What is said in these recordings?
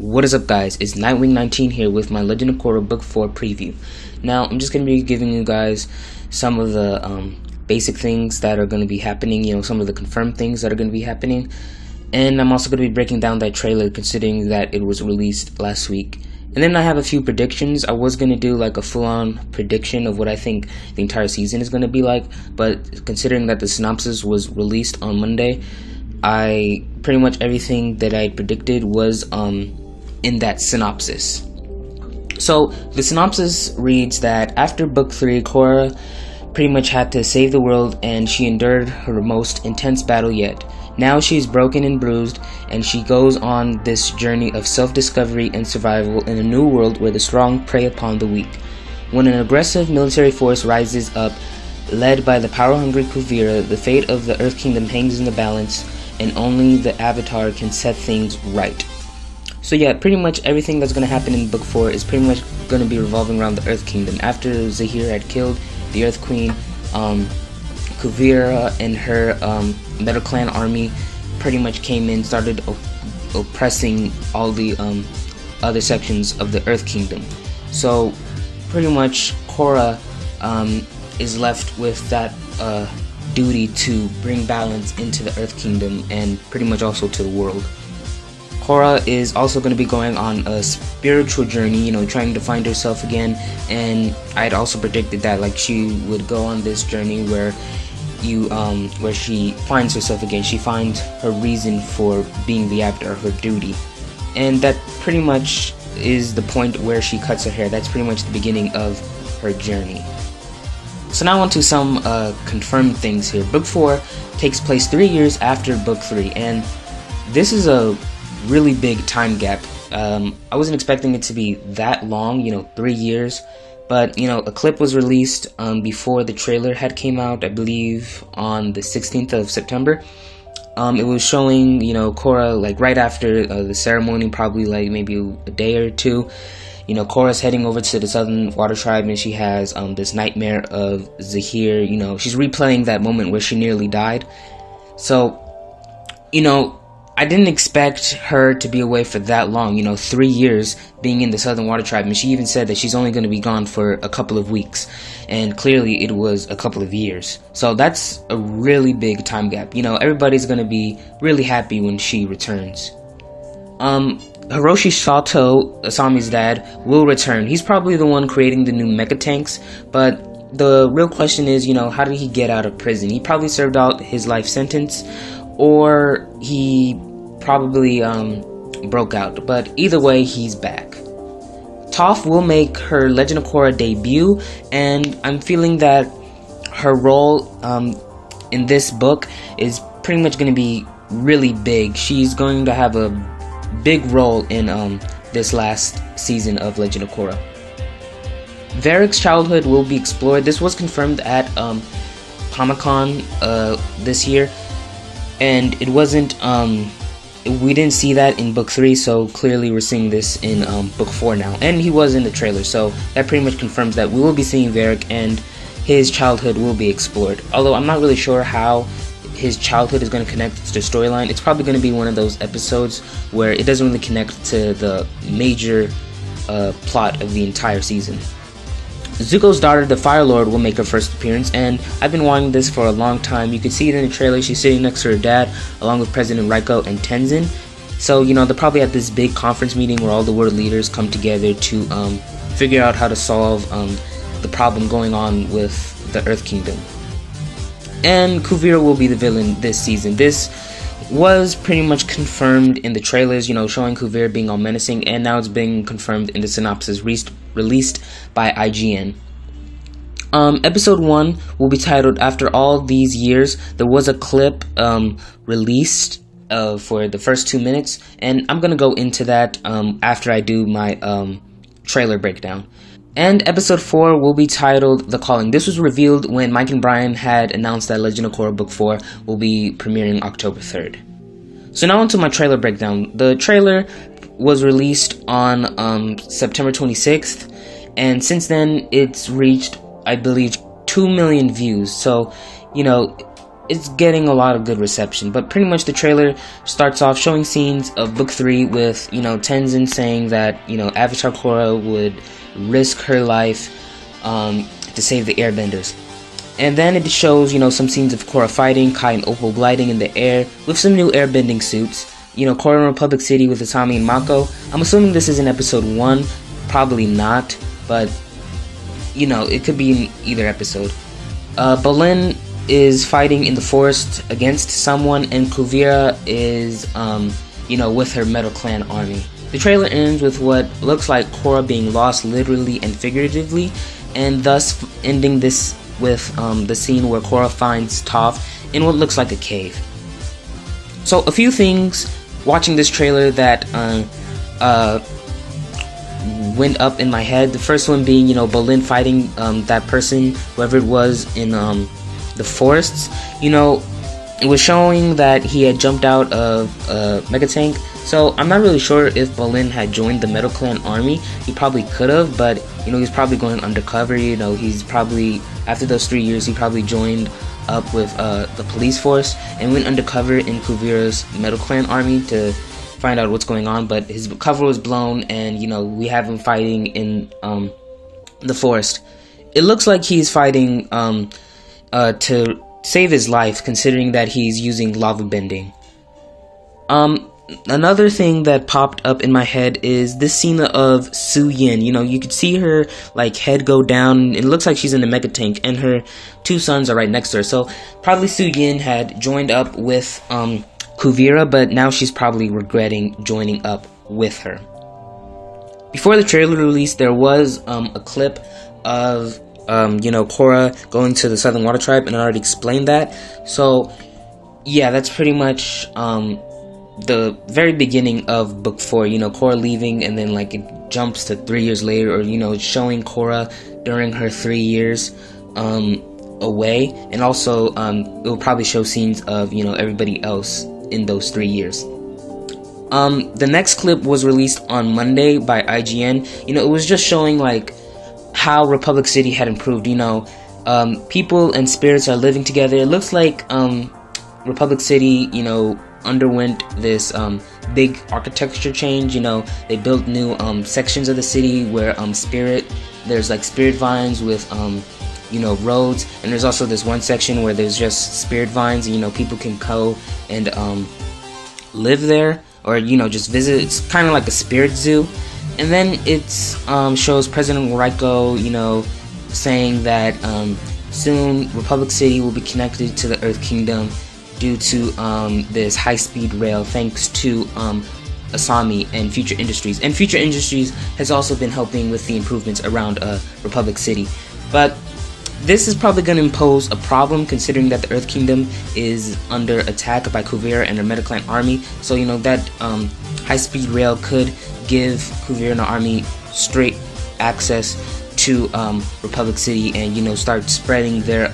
What is up, guys? It's Nightwing19 here with my Legend of Korra Book 4 preview. Now, I'm just going to be giving you guys some of the basic things that are going to be happening, some of the confirmed things that are going to be happening. And I'm also going to be breaking down that trailer, considering that it was released last week. And then I have a few predictions. I was going to do like a full-on prediction of what I think the entire season is going to be like, but considering that the synopsis was released on Monday, pretty much everything that I predicted was in that synopsis. So the synopsis reads that after book 3, Korra pretty much had to save the world, and she endured her most intense battle yet. Now she's broken and bruised, and she goes on this journey of self-discovery and survival in a new world where the strong prey upon the weak. When an aggressive military force rises up, led by the power-hungry Kuvira, the fate of the Earth Kingdom hangs in the balance, and only the Avatar can set things right. So yeah, pretty much everything that's going to happen in book 4 is pretty much going to be revolving around the Earth Kingdom. After Zahir had killed the Earth Queen, Kuvira and her Metal Clan army pretty much came in, started oppressing all the other sections of the Earth Kingdom. So pretty much Korra is left with that duty to bring balance into the Earth Kingdom and pretty much also to the world. Korra is also going to be going on a spiritual journey, trying to find herself again, and I had also predicted that she would go on this journey where she finds herself again. She finds her reason for being the Avatar, her duty, and that pretty much is the point where she cuts her hair. That's pretty much the beginning of her journey. So now on to some confirmed things here. Book 4 takes place 3 years after Book 3, and this is a really big time gap. I wasn't expecting it to be that long, 3 years, but a clip was released before the trailer had came out, I believe on the 16th of September. It was showing, Korra right after the ceremony, probably maybe a day or two. Korra's heading over to the Southern Water Tribe, and she has this nightmare of Zahir. She's replaying that moment where she nearly died. So, I didn't expect her to be away for that long, 3 years being in the Southern Water Tribe, and she even said that she's only going to be gone for a couple of weeks, and clearly it was a couple of years. So that's a really big time gap. Everybody's going to be really happy when she returns. Hiroshi Sato, Asami's dad, will return. He's probably the one creating the new mecha tanks, but the real question is, how did he get out of prison? He probably served out his life sentence, or he probably broke out, but either way, he's back. Toph will make her Legend of Korra debut, and I'm feeling that her role in this book is pretty much going to be really big. She's going to have a big role in this last season of Legend of Korra. Varric's childhood will be explored. This was confirmed at Comic-Con this year, and it wasn't we didn't see that in book 3, so clearly we're seeing this in book 4 now, and he was in the trailer, so that pretty much confirms that we will be seeing Varric and his childhood will be explored. Although I'm not really sure how his childhood is going to connect to the storyline. It's probably going to be one of those episodes where it doesn't really connect to the major plot of the entire season. Zuko's daughter, the Fire Lord, will make her first appearance, and I've been wanting this for a long time. You can see it in the trailer. She's sitting next to her dad, along with President Raiko and Tenzin. So, they're probably at this big conference meeting where all the world leaders come together to figure out how to solve the problem going on with the Earth Kingdom. And Kuvira will be the villain this season. This was pretty much confirmed in the trailers, showing Kuvira being all menacing, and now it's being confirmed in the synopsis released by IGN. Episode 1 will be titled After All These Years. There was a clip released for the first 2 minutes, and I'm going to go into that after I do my trailer breakdown. And episode 4 will be titled The Calling. This was revealed when Mike and Brian had announced that Legend of Korra Book 4 will be premiering October 3rd. So now onto my trailer breakdown. The trailer was released on September 26th, and since then it's reached, I believe, 2 million views. So, it's getting a lot of good reception. But pretty much the trailer starts off showing scenes of book 3 with, Tenzin saying that, Avatar Korra would risk her life to save the airbenders. And then it shows, some scenes of Korra fighting, Kai and Opal gliding in the air with some new airbending suits. Korra in Republic City with Asami and Mako. I'm assuming this is in episode 1. Probably not, but, it could be in either episode. Bolin is fighting in the forest against someone, and Kuvira is, with her Metal Clan army. The trailer ends with what looks like Korra being lost literally and figuratively, and thus ending this with the scene where Korra finds Toph in what looks like a cave. So a few things watching this trailer that went up in my head. The first one being, Bolin fighting that person, whoever it was, in the forests. It was showing that he had jumped out of Mega Tank. So I'm not really sure if Bolin had joined the Metal Clan army. He probably could have, but he's probably going undercover. He's probably, after those 3 years, he probably joined up with the police force and went undercover in Kuvira's Metal Clan army to find out what's going on. But his cover was blown, and we have him fighting in the forest. It looks like he's fighting to save his life, considering that he's using lava bending. Another thing that popped up in my head is this scene of Suyin. You could see her head go down. It looks like she's in the Mega Tank, and her 2 sons are right next to her. So probably Suyin had joined up with Kuvira, but now she's probably regretting joining up with her. Before the trailer release, there was a clip of Korra going to the Southern Water Tribe, and I already explained that. So yeah, that's pretty much the very beginning of book 4, Korra leaving, and then it jumps to 3 years later, or it's showing Korra during her 3 years away, and also it will probably show scenes of everybody else in those 3 years. The next clip was released on Monday by IGN. It was just showing how Republic City had improved. People and spirits are living together. It looks like Republic City underwent this big architecture change. They built new sections of the city where there's spirit vines with roads, and there's also this one section where there's just spirit vines, and people can go and live there, or just visit. It's kind of like a spirit zoo. And then it shows President Raiko saying that soon Republic City will be connected to the Earth Kingdom due to this high-speed rail, thanks to Asami and Future Industries. And Future Industries has also been helping with the improvements around Republic City. But this is probably going to impose a problem, considering that the Earth Kingdom is under attack by Kuvira and her Metal Clan army. So that high-speed rail could give Kuvira and the army straight access to Republic City, and start spreading their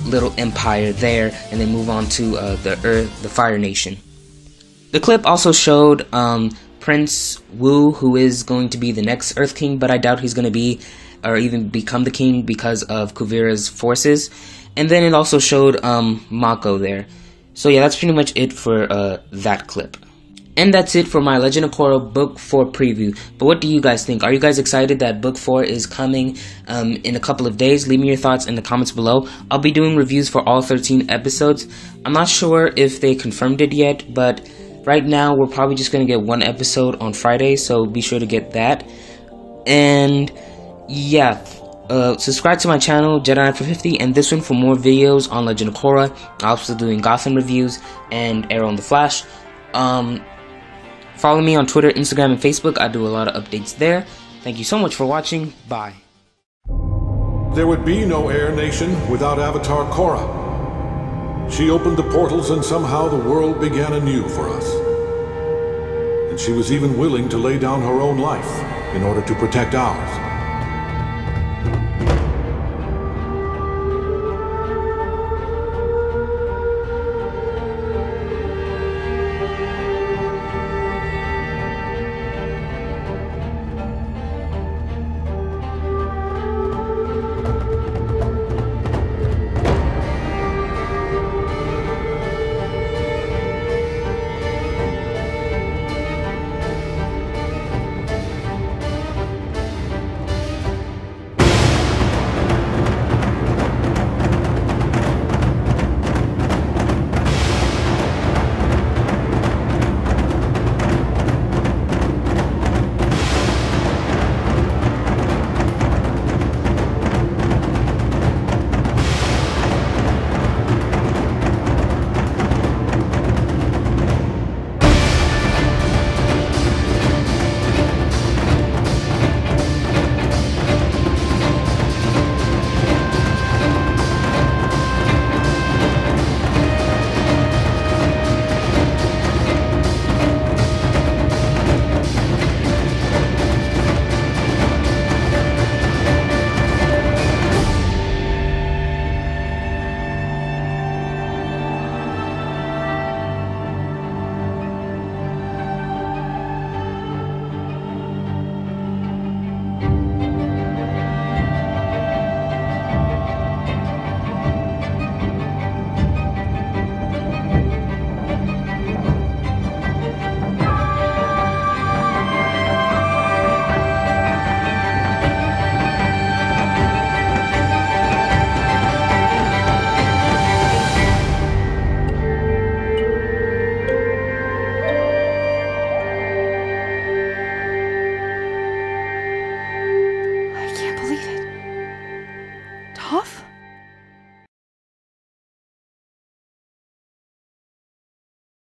little empire there, and then move on to the Fire Nation. The clip also showed Prince Wu, who is going to be the next Earth King, but I doubt he's going to be or even become the king because of Kuvira's forces. And then it also showed Mako there. So yeah, that's pretty much it for that clip. And that's it for my Legend of Korra Book 4 preview. But what do you guys think? Are you guys excited that Book 4 is coming in a couple of days? Leave me your thoughts in the comments below. I'll be doing reviews for all 13 episodes. I'm not sure if they confirmed it yet, but right now we're probably just going to get one episode on Friday, so be sure to get that. And yeah, subscribe to my channel, Jedi9for50, and this one for more videos on Legend of Korra. I'm also doing Gotham reviews and Arrow and the Flash. Follow me on Twitter, Instagram, and Facebook. I do a lot of updates there. Thank you so much for watching. Bye. There would be no Air Nation without Avatar Korra. She opened the portals and somehow the world began anew for us. And she was even willing to lay down her own life in order to protect ours.